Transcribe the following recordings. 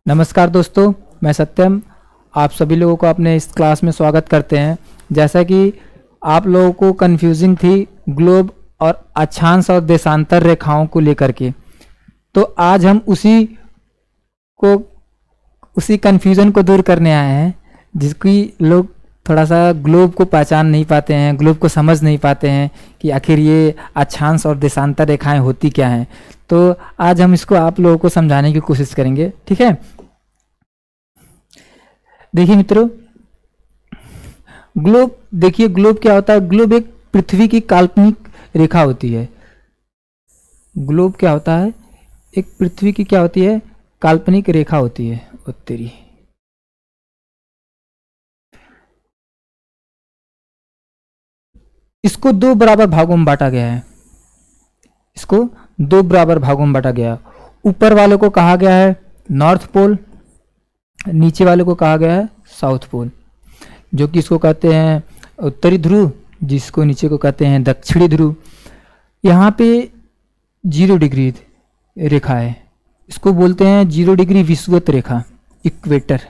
नमस्कार दोस्तों, मैं सत्यम आप सभी लोगों को अपने इस क्लास में स्वागत करते हैं। जैसा कि आप लोगों को कन्फ्यूजिंग थी ग्लोब और अक्षांश और देशांतर रेखाओं को लेकर के, तो आज हम उसी कन्फ्यूज़न को दूर करने आए हैं, जिसकी लोग थोड़ा सा ग्लोब को पहचान नहीं पाते हैं, ग्लोब को समझ नहीं पाते हैं कि आखिर ये अक्षांश और देशांतर रेखाएं होती क्या हैं। तो आज हम इसको आप लोगों को समझाने की कोशिश करेंगे, ठीक है। देखिए मित्रों, ग्लोब क्या होता है। ग्लोब एक पृथ्वी की काल्पनिक रेखा होती है। ग्लोब क्या होता है, एक पृथ्वी की क्या होती है, काल्पनिक रेखा होती है। ओ तेरी, इसको दो बराबर भागों में बांटा गया है। ऊपर वाले को कहा गया है नॉर्थ पोल, नीचे वाले को कहा गया है साउथ पोल, जो कि इसको कहते हैं उत्तरी ध्रुव, जिसको नीचे को कहते हैं दक्षिणी ध्रुव। यहाँ पे 0 डिग्री रेखा है, इसको बोलते हैं 0 डिग्री विषुवत रेखा, इक्वेटर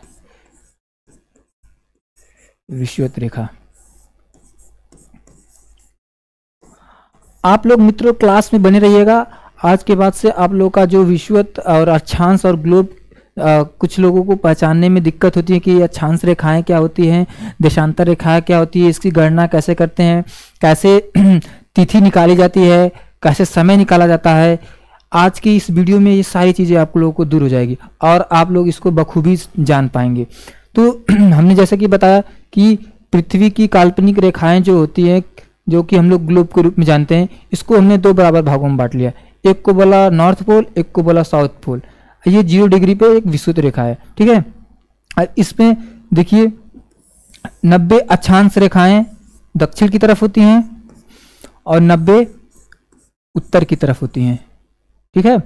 विषुवत रेखा। आप लोग मित्रों क्लास में बने रहिएगा। आज के बाद से आप लोगों का जो विषुवत और अक्षांश और ग्लोब, कुछ लोगों को पहचानने में दिक्कत होती है कि अक्षांश रेखाएं क्या होती हैं, देशांतर रेखाएं क्या होती है, इसकी गणना कैसे करते हैं, कैसे तिथि निकाली जाती है, कैसे समय निकाला जाता है। आज की इस वीडियो में ये सारी चीज़ें आप लोगों को दूर हो जाएगी और आप लोग इसको बखूबी जान पाएंगे। तो हमने जैसे कि बताया कि पृथ्वी की काल्पनिक रेखाएं जो होती हैं, जो कि हम लोग ग्लोब के रूप में जानते हैं, इसको हमने दो बराबर भागों में बांट लिया। एक को बोला नॉर्थ पोल, एक को बोला साउथ पोल। ये 0 डिग्री पे एक विषुवत रेखा है, ठीक है। और इसमें देखिए 90 अक्षांश रेखाएं दक्षिण की तरफ होती हैं और 90 उत्तर की तरफ होती हैं, ठीक है।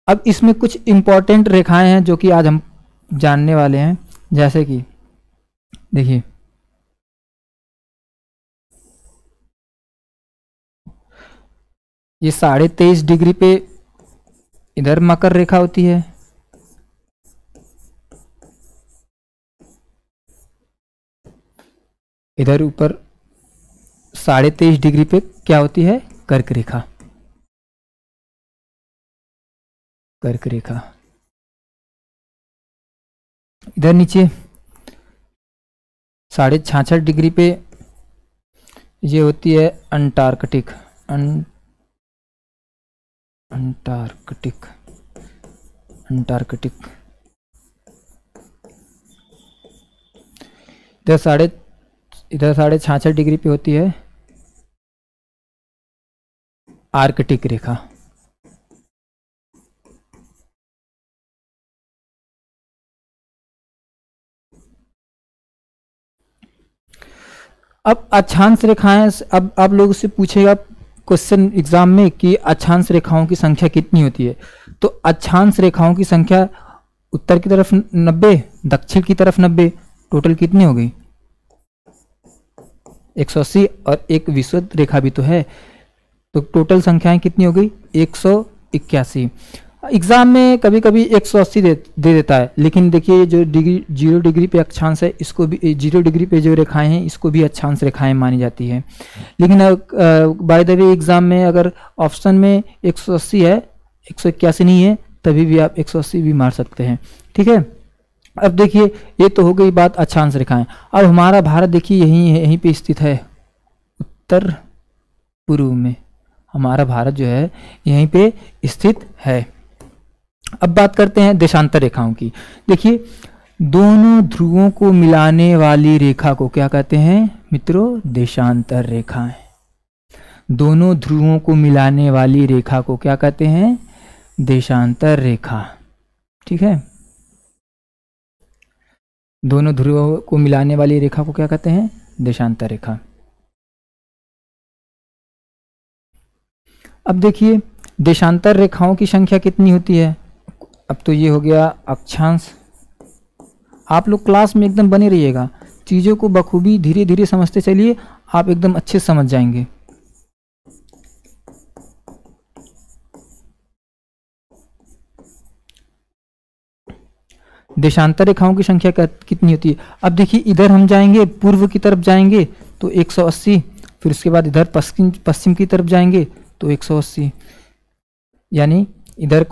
अब इसमें कुछ इंपॉर्टेंट रेखाएं हैं जो कि आज हम जानने वाले हैं। जैसे कि देखिए, ये 23.5 डिग्री पे इधर मकर रेखा होती है, इधर ऊपर 23.5 डिग्री पे क्या होती है, कर्क रेखा। इधर नीचे 66.5 डिग्री पे ये होती है अंटार्कटिक। इधर 66.5 डिग्री पे होती है आर्कटिक रेखा। अब अक्षांश रेखाएं, अब आप लोगों से पूछेगा क्वेश्चन एग्जाम में कि अक्षांश रेखाओं की संख्या कितनी होती है। तो अक्षांश रेखाओं की संख्या उत्तर की तरफ 90, दक्षिण की तरफ 90, टोटल कितनी हो गई, 180। और एक विषुवत रेखा भी तो है, तो टोटल संख्याएं कितनी हो गई, 181। एग्जाम में कभी कभी 180 दे देता है, लेकिन देखिए जो 0 डिग्री पे अक्षांश है, इसको भी 0 डिग्री पे जो रेखाएं हैं इसको भी अक्षांश रेखाएं मानी जाती है। लेकिन बाय द वे एग्जाम में अगर ऑप्शन में 180 है, 181 नहीं है, तभी भी आप 180 भी मार सकते हैं, ठीक है। अब देखिए, ये तो हो गई बात अक्षांश रेखाएं। अब हमारा भारत देखिए यहीं पे स्थित है, उत्तर पूर्व में हमारा भारत जो है यहीं पे स्थित है। अब बात करते हैं देशांतर रेखाओं की। देखिए, दोनों ध्रुवों को मिलाने वाली रेखा को क्या कहते हैं मित्रों, देशांतर रेखाएं। दोनों ध्रुवों को मिलाने वाली रेखा को क्या कहते हैं, देशांतर रेखा, ठीक है। दोनों ध्रुवों को मिलाने वाली रेखा को क्या कहते हैं, देशांतर रेखा। अब देखिए, देशांतर रेखाओं की संख्या कितनी होती है। अब तो ये हो गया अक्षांश। आप लोग क्लास में एकदम बने रहिएगा, चीज़ों को बखूबी धीरे धीरे समझते चलिए, आप एकदम अच्छे से समझ जाएंगे। देशांतर रेखाओं की संख्या कितनी होती है। अब देखिए इधर हम जाएंगे, पूर्व की तरफ जाएंगे तो 180, फिर उसके बाद इधर पश्चिम की तरफ जाएंगे तो 180, यानी इधर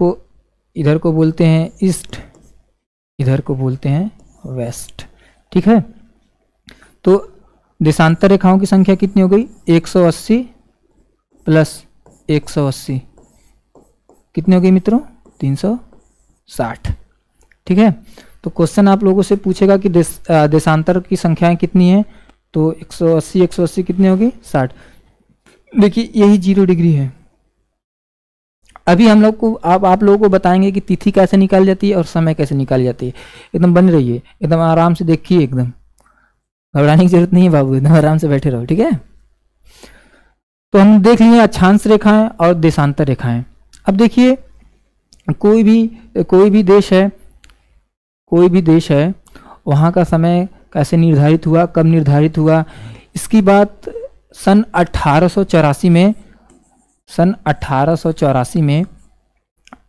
को बोलते हैं ईस्ट, इधर को बोलते हैं वेस्ट। ठीक है, तो देशांतर रेखाओं की संख्या कितनी हो गई, 180 प्लस 180 कितनी हो गई मित्रों, 360। ठीक है, तो क्वेश्चन आप लोगों से पूछेगा कि देशांतर की संख्याएं कितनी हैं, तो 180 कितनी होगी, 60। देखिए यही 0 डिग्री है। अभी हम लोग को आप लोगों को बताएंगे कि तिथि कैसे निकाल जाती है और समय कैसे निकाल जाती है। एकदम बन रही है, एकदम आराम से देखिए, एकदम घबराने की जरूरत नहीं है बाबू, एकदम आराम से बैठे रहो। ठीक है, तो हम देख लिए अक्षांश रेखाएं और देशांतर रेखाएं। अब देखिए कोई भी देश है, वहाँ का समय कैसे निर्धारित हुआ, कब निर्धारित हुआ, इसकी बात सन 1884 में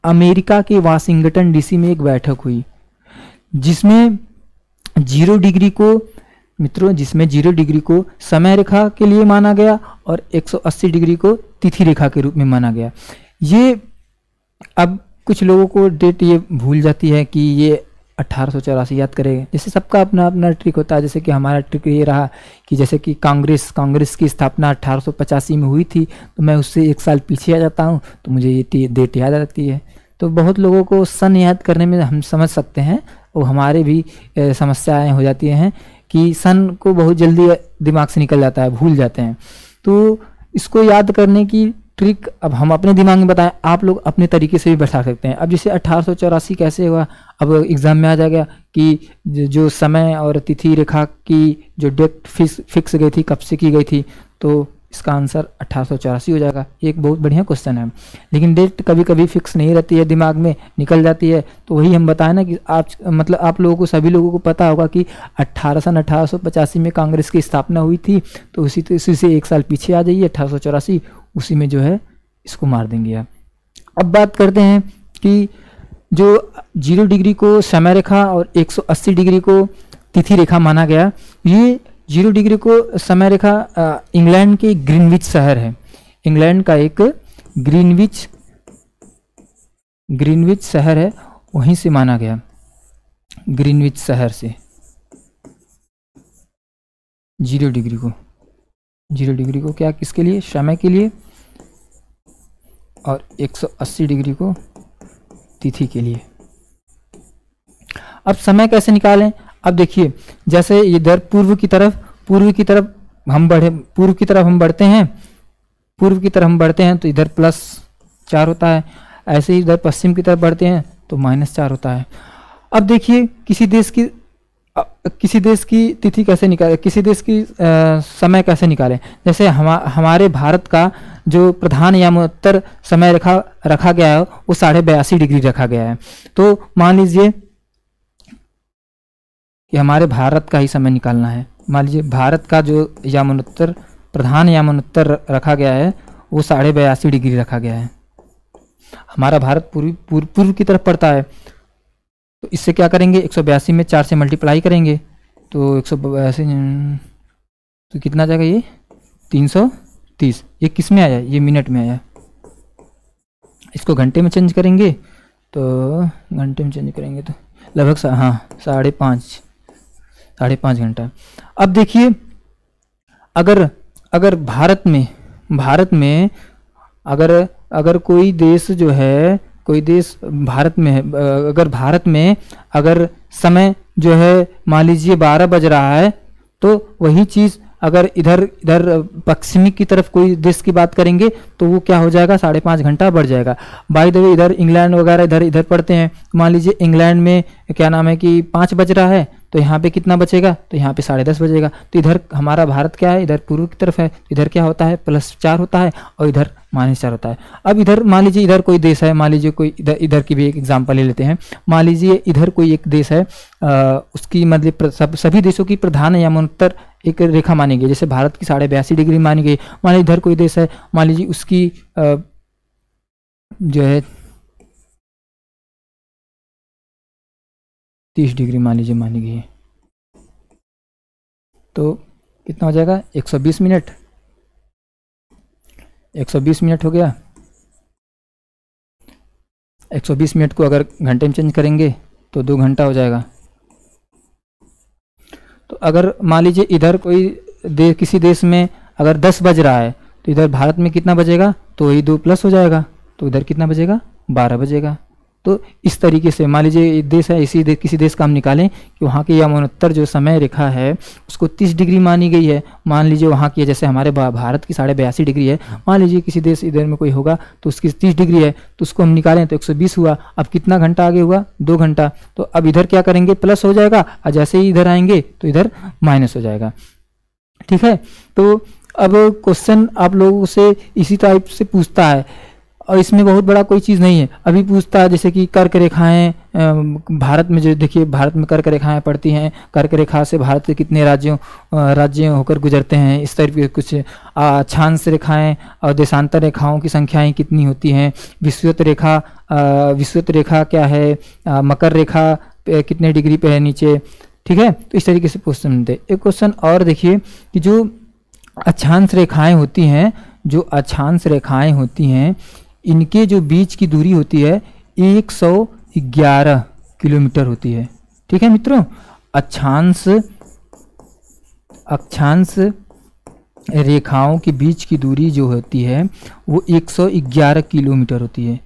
अमेरिका के वाशिंगटन डीसी में एक बैठक हुई, जिसमें 0 डिग्री को मित्रों, जिसमें 0 डिग्री को समय रेखा के लिए माना गया और 180 डिग्री को तिथि रेखा के रूप में माना गया। ये अब कुछ लोगों को डेट ये भूल जाती है कि ये 1884 याद करेंगे, जैसे सबका अपना अपना ट्रिक होता है। जैसे कि हमारा ट्रिक ये रहा कि जैसे कि कांग्रेस की स्थापना 1885 में हुई थी, तो मैं उससे 1 साल पीछे आ जाता हूँ तो मुझे ये डेट याद आती है। तो बहुत लोगों को सन याद करने में हम समझ सकते हैं, और हमारे भी समस्याएं हो जाती हैं कि सन को बहुत जल्दी दिमाग से निकल जाता है, भूल जाते हैं। तो इसको याद करने की ट्रिक अब हम अपने दिमाग में बताएं, आप लोग अपने तरीके से भी बैठा सकते हैं। अब जैसे 1884 कैसे हुआ, अब एग्जाम में आ जाएगा कि जो समय और तिथि रेखा की जो डेट फिक्स गई थी, कब से की गई थी, तो इसका आंसर 1884 हो जाएगा। एक बहुत बढ़िया क्वेश्चन है, लेकिन डेट कभी कभी फिक्स नहीं रहती है, दिमाग में निकल जाती है। तो वही हम बताएं ना कि आप लोगों को, सभी लोगों को पता होगा कि 1885 में कांग्रेस की स्थापना हुई थी, तो उसी से 1 साल पीछे आ जाइए, 1884, उसी में जो है इसको मार देंगे आप। अब बात करते हैं कि जो 0 डिग्री को समय रेखा और 180 डिग्री को तिथि रेखा माना गया, ये 0 डिग्री को समय रेखा इंग्लैंड के ग्रीनविच शहर है, इंग्लैंड का एक ग्रीनविच शहर है, वहीं से माना गया, ग्रीनविच शहर से 0 डिग्री को क्या, किसके लिए, समय के लिए, और 180 डिग्री को तिथि के लिए। अब समय कैसे निकालें, अब देखिए जैसे इधर पूर्व की तरफ हम बढ़ते हैं तो इधर +4 होता है, ऐसे ही इधर पश्चिम की तरफ बढ़ते हैं तो -4 होता है। अब देखिए किसी देश की तिथि कैसे निकालें, किसी देश की समय कैसे निकालें। जैसे हमारे भारत का जो प्रधान यामोत्तर समय रखा गया है वो 82.5 डिग्री रखा गया है। तो मान लीजिए कि हमारे भारत का ही समय निकालना है। मान लीजिए भारत का जो प्रधान यामोत्तर रखा गया है वो 82.5 डिग्री रखा गया है। हमारा भारत पूर्व की तरफ पड़ता है, तो इससे क्या करेंगे, 182 में 4 से मल्टीप्लाई करेंगे तो 182 तो कितना जाएगा, ये 330। ये किस में आया, ये मिनट में आया। इसको घंटे में चेंज करेंगे तो लगभग 5.5 घंटा। अब देखिए अगर भारत में अगर कोई देश जो है, भारत में है, अगर भारत में अगर समय जो है मान लीजिए 12 बज रहा है, तो वही चीज़ अगर इधर पश्चिमी की तरफ कोई देश की बात करेंगे तो वो क्या हो जाएगा, 5.5 घंटा बढ़ जाएगा। बाय द वे इधर इंग्लैंड वगैरह इधर पढ़ते हैं, मान लीजिए इंग्लैंड में क्या नाम है कि 5 बज रहा है, तो यहाँ पे कितना बचेगा, तो यहाँ पे 10:30 बजेगा। तो इधर हमारा भारत क्या है, इधर पूर्व की तरफ है, तो इधर क्या होता है, +4 होता है और इधर -4 होता है। अब इधर मान लीजिए इधर कोई देश है, मान लीजिए कोई इधर की भी एक एग्जांपल ले लेते हैं। मान लीजिए इधर कोई एक देश है, उसकी मतलब सभी देशों की प्रधान यामोत्तर एक रेखा मानी गई, जैसे भारत की 82.5 डिग्री मानी गई। मान लीजिए इधर कोई देश है, मान लीजिए उसकी जो है 30 डिग्री मान लीजिए मानी गई है, तो कितना हो जाएगा 120 मिनट। 120 मिनट हो गया। 120 मिनट को अगर घंटे में चेंज करेंगे तो 2 घंटा हो जाएगा। तो अगर मान लीजिए इधर कोई किसी देश में अगर 10 बज रहा है तो इधर भारत में कितना बजेगा, तो वही 2 प्लस हो जाएगा, तो इधर कितना बजेगा 12 बजेगा। तो इस तरीके से मान लीजिए देश है, किसी देश का हम निकालें कि वहाँ की यमनोत्तर जो समय रेखा है उसको 30 डिग्री मानी गई है। मान लीजिए वहाँ की जैसे हमारे भारत की 82.5 डिग्री है, मान लीजिए किसी देश इधर में कोई होगा तो उसकी 30 डिग्री है, तो उसको हम निकालें तो 120 हुआ। अब कितना घंटा आगे हुआ 2 घंटा। तो अब इधर क्या करेंगे प्लस हो जाएगा, और जैसे ही इधर आएंगे तो इधर माइनस हो जाएगा। ठीक है, तो अब क्वेश्चन आप लोगों से इसी टाइप से पूछता है, और इसमें बहुत बड़ा कोई चीज़ नहीं है। अभी पूछता है जैसे कि कर्क रेखाएं, भारत में जो देखिए भारत में कर्क रेखाएं पड़ती हैं, कर्क रेखा से भारत के कितने राज्य होकर गुजरते हैं, इस तरह के कुछ अक्षांश रेखाएं और देशांतर रेखाओं की संख्याएं कितनी होती हैं, विषुवत रेखा क्या है, मकर रेखा कितने डिग्री पे है नीचे। ठीक है, तो इस तरीके से क्वेश्चन मिलते हैं। एक क्वेश्चन और देखिए कि जो अक्षांश रेखाएं होती हैं, जो अक्षांश रेखाएं होती हैं इनके जो बीच की दूरी होती है 111 किलोमीटर होती है। ठीक है मित्रों, अक्षांश रेखाओं के बीच की दूरी जो होती है वो 111 किलोमीटर होती है।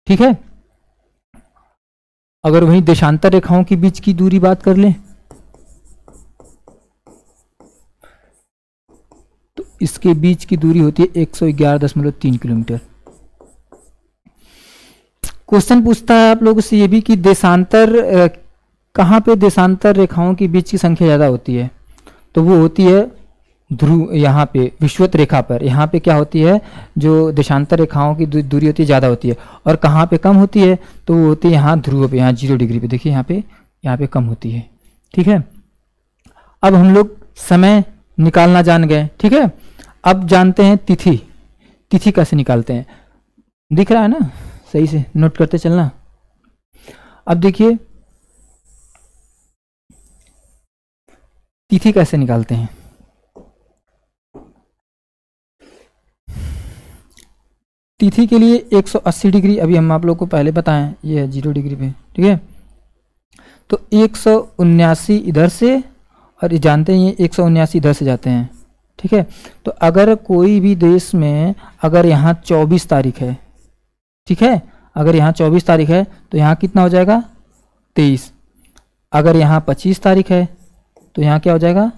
ठीक है, अगर वहीं देशांतर रेखाओं के बीच की दूरी बात कर लें तो इसके बीच की दूरी होती है 111.3 किलोमीटर। क्वेश्चन पूछता है आप लोगों से ये भी कि देशांतर कहाँ पे देशांतर रेखाओं के बीच की संख्या ज़्यादा होती है, तो वो होती है ध्रुव, यहाँ पे विषुवत रेखा पर। यहाँ पे क्या होती है, जो देशांतर रेखाओं की दूरी होती है ज़्यादा होती है, और कहाँ पे कम होती है, तो वो होती है यहाँ ध्रुव पे, यहाँ 0 डिग्री पे। देखिए यहाँ पे कम होती है। ठीक है, अब हम लोग समय निकालना जान गए। ठीक है, अब जानते हैं तिथि कैसे निकालते हैं। दिख रहा है ना, सही से नोट करते चलना। अब देखिए तिथि कैसे निकालते हैं। तिथि के लिए 180 डिग्री अभी हम आप लोग को पहले बताएं, ये है 0 डिग्री पे। ठीक है, तो 179 इधर से, और ये जानते हैं 179 इधर से जाते हैं। ठीक है, तो अगर कोई भी देश में अगर यहाँ 24 तारीख है, ठीक है, अगर यहाँ 24 तारीख है तो यहाँ कितना हो जाएगा 23। अगर यहाँ 25 तारीख है तो यहाँ क्या हो जाएगा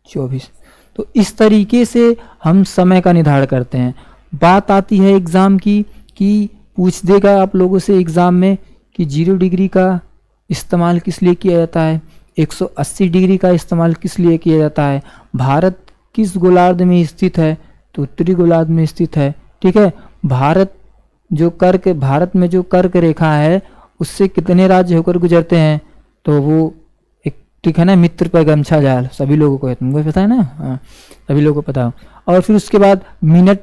24। तो इस तरीके से हम समय का निर्धारण करते हैं। बात आती है एग्ज़ाम की कि पूछ देगा आप लोगों से एग्ज़ाम में कि 0 डिग्री का इस्तेमाल किस लिए किया जाता है, 180 डिग्री का इस्तेमाल किस लिए किया जाता है, भारत किस गोलार्ध में स्थित है, तो उत्तरी गोलार्ध में स्थित है। ठीक है, भारत में जो कर्क रेखा है उससे कितने राज्य होकर गुजरते हैं, तो वो एक, ठीक है ना, मित्र पर गमछा जाल, सभी लोगों को तुमको पता है ना, हाँ सभी लोगों को पता हो। और फिर उसके बाद मिनट,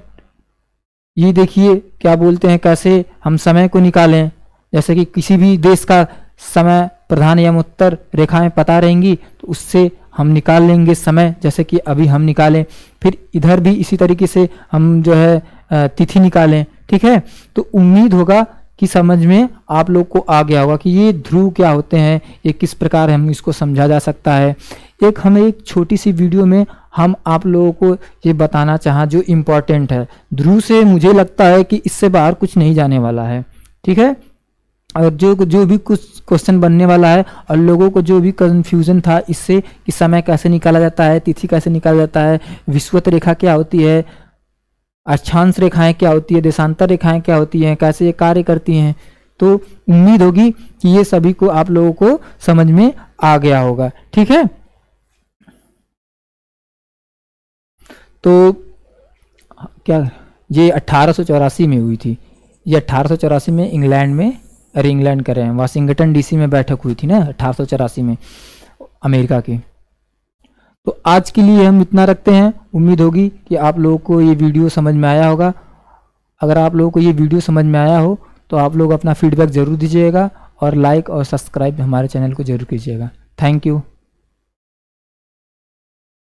ये देखिए क्या बोलते हैं, कैसे हम समय को निकालें। जैसे कि किसी भी देश का समय प्रधान एवं उत्तर रेखाएं पता रहेंगी तो उससे हम निकाल लेंगे समय, जैसे कि अभी हम निकालें। फिर इधर भी इसी तरीके से हम जो है तिथि निकालें। ठीक है, तो उम्मीद होगा कि समझ में आप लोग को आ गया होगा कि ये ध्रुव क्या होते हैं, ये किस प्रकार हम इसको समझा जा सकता है। हमें एक छोटी सी वीडियो में हम आप लोगों को ये बताना चाहा जो इम्पोर्टेंट है। ध्रुव से मुझे लगता है कि इससे बाहर कुछ नहीं जाने वाला है। ठीक है, और जो भी कुछ क्वेश्चन बनने वाला है और लोगों को जो भी कंफ्यूजन था इससे कि समय कैसे निकाला जाता है, तिथि कैसे निकाला जाता है, विषुवत रेखा क्या होती है, अक्षांश रेखाएं क्या होती है, देशांतर रेखाएं क्या होती हैं, कैसे ये कार्य करती हैं, तो उम्मीद होगी कि ये सभी को आप लोगों को समझ में आ गया होगा। ठीक है, तो क्या ये 1884 में हुई थी, ये 1884 में इंग्लैंड में, अरे इंग्लैंड कर रहे हैं, वाशिंगटन डीसी में बैठक हुई थी ना 1884 में अमेरिका की। तो आज के लिए हम इतना रखते हैं। उम्मीद होगी कि आप लोगों को ये वीडियो समझ में आया होगा। अगर आप लोगों को ये वीडियो समझ में आया हो तो आप लोग अपना फीडबैक ज़रूर दीजिएगा और लाइक और सब्सक्राइब हमारे चैनल को जरूर कीजिएगा। Thank you.